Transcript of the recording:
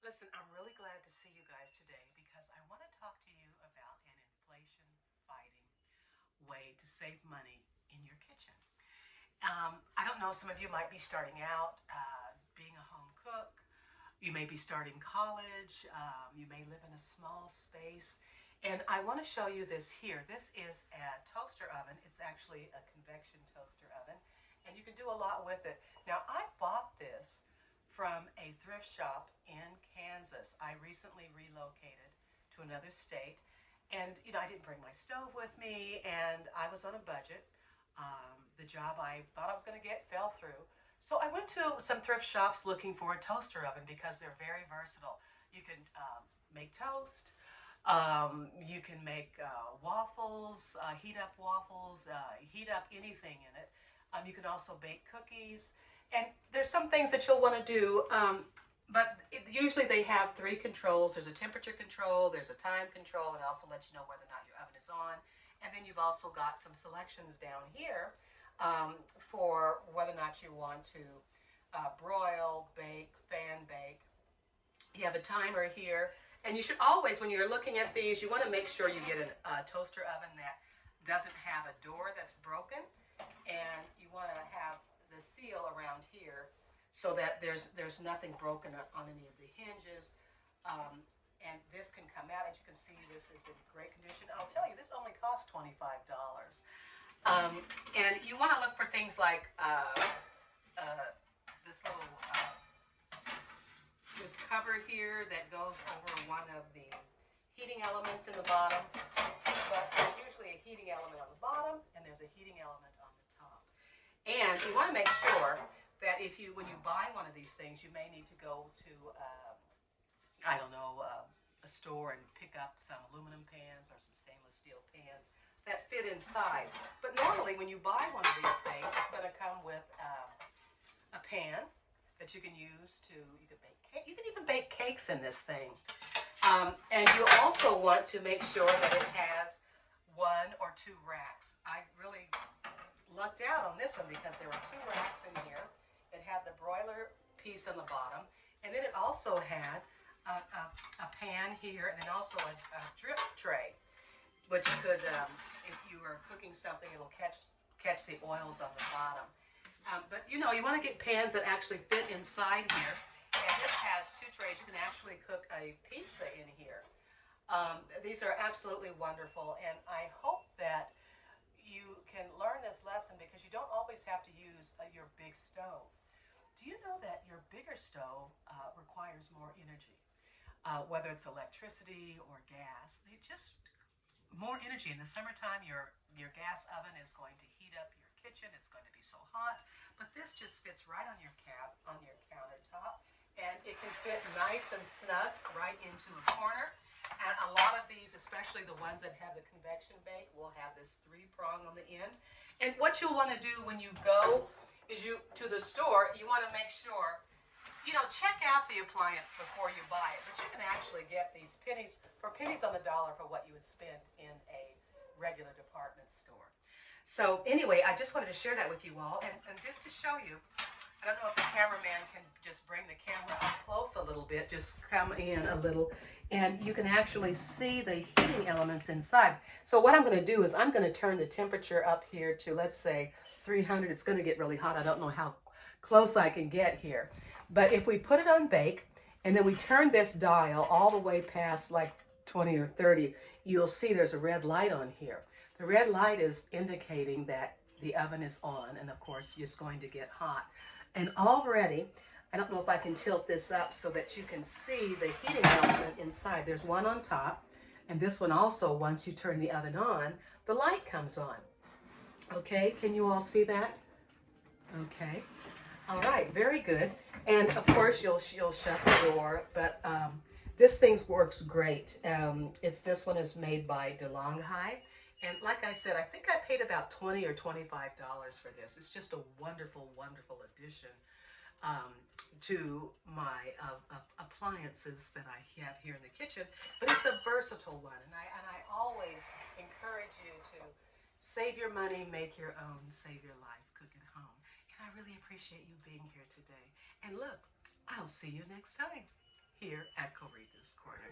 Listen, I'm really glad to see you guys today because I want to talk to you about an inflation fighting way to save money in your kitchen. I don't know, some of you might be starting out being a home cook. You may be starting college. You may live in a small space. And I want to show you this here. This is a toaster oven. It's actually a convection toaster oven. And you can do a lot with it. Now, I bought this from a thrift shop in Kansas. I recently relocated to another state. And, I didn't bring my stove with me, and I was on a budget. The job I thought I was going to get fell through. So I went to some thrift shops looking for a toaster oven because they're very versatile. You can make toast, you can make heat up waffles, heat up anything in it. You can also bake cookies. And there's some things that you'll want to do, usually they have three controls. There's a temperature control, there's a time control, and it also lets you know whether or not your oven is on. And then you've also got some selections down here for whether or not you want to broil, bake, fan bake. You have a timer here. And you should always, when you're looking at these, you want to make sure you get a toaster oven that doesn't have a door that's broken. And you want to have the seal around here so that there's nothing broken on any of the hinges. And this can come out. As you can see, this is in great condition. I'll tell you, this only costs $25. And you want to look for things like this little this cover here that goes over one of the heating elements in the bottom. But there's usually a heating element on the bottom, and there's a heating element on the top. And you want to make sure that when you buy one of these things, you may need to go to, I don't know, a store and pick up some aluminum pans or some stainless steel pans that fit inside. But normally when you buy one of these things, it's going to come with a pan that you can use you can bake cake. You can even bake cakes in this thing. And you also want to make sure that it has one or two racks. I really lucked out on this one because there were two racks in here. It had the broiler piece on the bottom, and then it also had a pan here, and then also a drip tray, which could, if you are cooking something, it'll catch the oils on the bottom. But you want to get pans that actually fit inside here. And this has two trays. You can actually cook a pizza in here. These are absolutely wonderful, and I hope that you can learn this lesson because you don't always have to use your big stove. Do you know that your bigger stove requires more energy? Whether it's electricity or gas, they just more energy. In the summertime, your gas oven is going to heat up your kitchen. It's going to be so hot. But this just fits right on your countertop, and it can fit nice and snug right into a corner. And a lot of these, especially the ones that have the convection bake, will have this 3-prong on the end. And what you'll want to do when you go to the store, you want to make sure, check out the appliance before you buy it. But you can actually get these pennies on the dollar for what you would spend in a regular department store. So anyway, I just wanted to share that with you all. And just to show you, I don't know if the cameraman can just bring the camera up close a little bit, just come in a little, and you can actually see the heating elements inside. So what I'm going to do is I'm going to turn the temperature up here to, let's say, 300. It's going to get really hot. I don't know how close I can get here. But if we put it on bake, and then we turn this dial all the way past like 20 or 30, you'll see there's a red light on here. The red light is indicating that the oven is on, and of course it's going to get hot. And already, I don't know if I can tilt this up so that you can see the heating element inside. There's one on top, and this one also, once you turn the oven on, the light comes on. Okay, can you all see that? Okay. All right, very good. And of course, you'll shut the door, but this thing works great. This one is made by DeLonghi. And like I said, I think I paid about $20 or $25 for this. It's just a wonderful, wonderful addition to my appliances that I have here in the kitchen. But it's a versatile one, and I always encourage you to save your money, make your own, save your life, cook at home. And I really appreciate you being here today. And look, I'll see you next time. here at CoReatha's Corner.